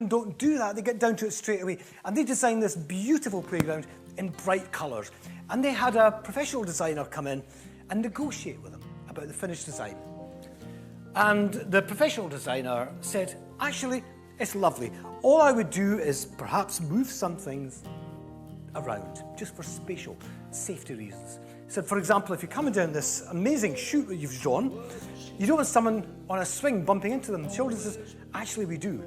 don't do that, they get down to it straight away. And they designed this beautiful playground in bright colours. And they had a professional designer come in and negotiate with them about the finished design. And the professional designer said, actually, it's lovely. All I would do is perhaps move some things around, just for spatial safety reasons. He said, for example, if you're coming down this amazing chute that you've drawn, you don't want someone on a swing bumping into them. Sheldon says, actually we do.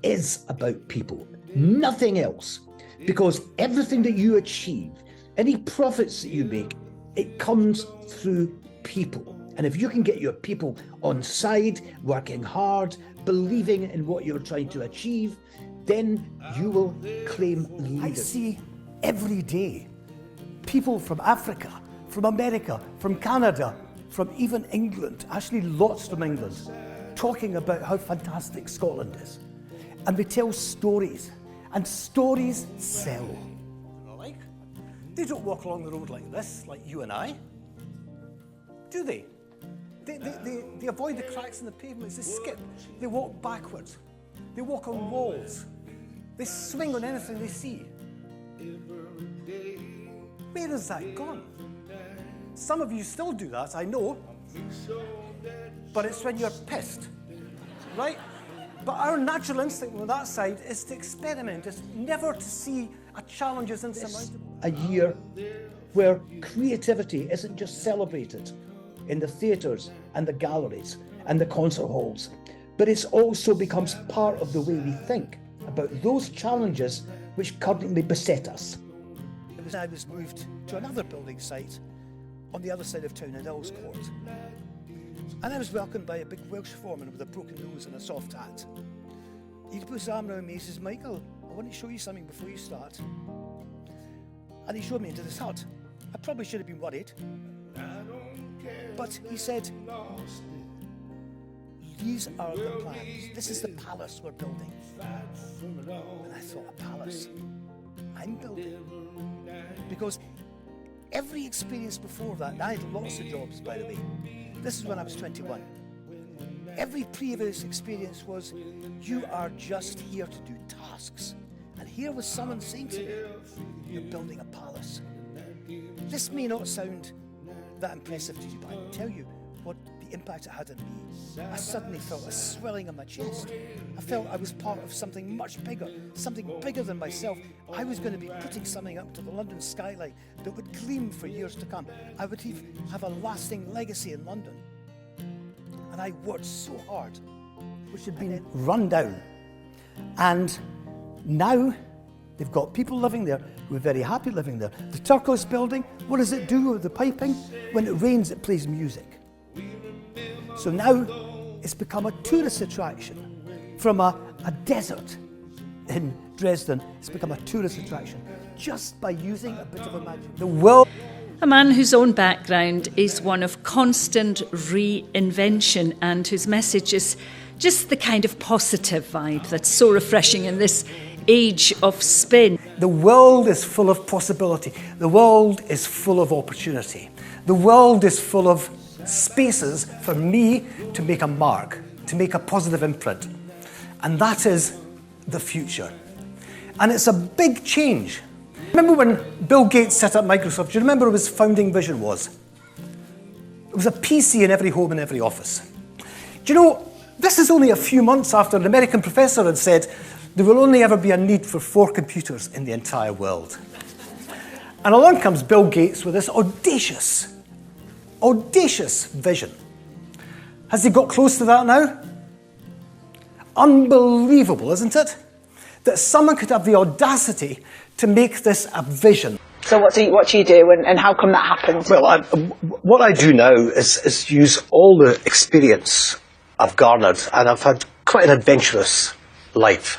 Is about people, nothing else. Because everything that you achieve, any profits that you make, it comes through people. And if you can get your people on side, working hard, believing in what you're trying to achieve, then you will claim leadership. I see every day people from Africa, from America, from Canada, from even England, actually lots from England, talking about how fantastic Scotland is. And they tell stories, and stories sell. They don't walk along the road like this, like you and I, do they? They avoid the cracks in the pavements, they skip, they walk backwards, they walk on walls, they swing on anything they see. Where has that gone? Some of you still do that, I know, but it's when you're pissed, right? But our natural instinct on that side is to experiment, is never to see a challenge as insurmountable. A year where creativity isn't just celebrated in the theatres and the galleries and the concert halls, but it also becomes part of the way we think about those challenges which currently beset us. I was moved to another building site on the other side of town in Earls Court. And I was welcomed by a big Welsh foreman with a broken nose and a soft hat. He put his arm around me and says, Michael, I want to show you something before you start. And he showed me into this hut. I probably should have been worried. But he said, these are the plans. This is the palace we're building. And I thought, a palace? I'm building. Because every experience before that, and I had lots of jobs, by the way. This is when I was 21. Every previous experience was, you are just here to do tasks. And here was someone saying to me, you're building a palace. This may not sound that impressive to you, but I can tell you what the impact it had on me. I suddenly felt a swelling in my chest. I felt I was part of something much bigger, something bigger than myself. I was going to be putting something up to the London skyline that would gleam for years to come. I would have a lasting legacy in London. And I worked so hard, which had been run down. And now they've got people living there who are very happy living there. The Turquoise building, what does it do with the piping? When it rains, it plays music. So now it's become a tourist attraction. From a desert in Dresden, it's become a tourist attraction just by using a bit of imagination. The world. A man whose own background is one of constant reinvention and whose message is just the kind of positive vibe that's so refreshing in this age of spin. The world is full of possibility. The world is full of opportunity. The world is full of spaces for me to make a mark, to make a positive imprint. And that is the future. And it's a big change. Remember when Bill Gates set up Microsoft, do you remember what his founding vision was? It was a PC in every home and every office. Do you know, this is only a few months after an American professor had said there will only ever be a need for 4 computers in the entire world. And along comes Bill Gates with this audacious vision. Has he got close to that now? Unbelievable, isn't it? That someone could have the audacity to make this a vision. So what do you do and how come that happened? Well, what I do now is use all the experience I've garnered, and I've had quite an adventurous life.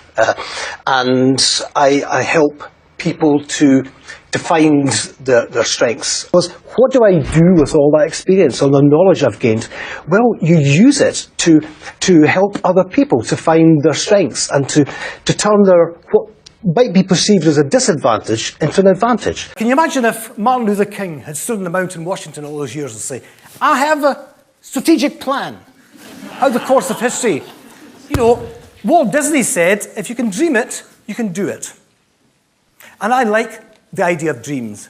And I help people to find their strengths. Because what do I do with all that experience, all the knowledge I've gained? Well, you use it to help other people to find their strengths and to turn their what might be perceived as a disadvantage into an advantage. Can you imagine if Martin Luther King had stood on the Mount in Washington all those years and say, I have a strategic plan out of the course of history. You know, Walt Disney said, if you can dream it, you can do it. And I like the idea of dreams.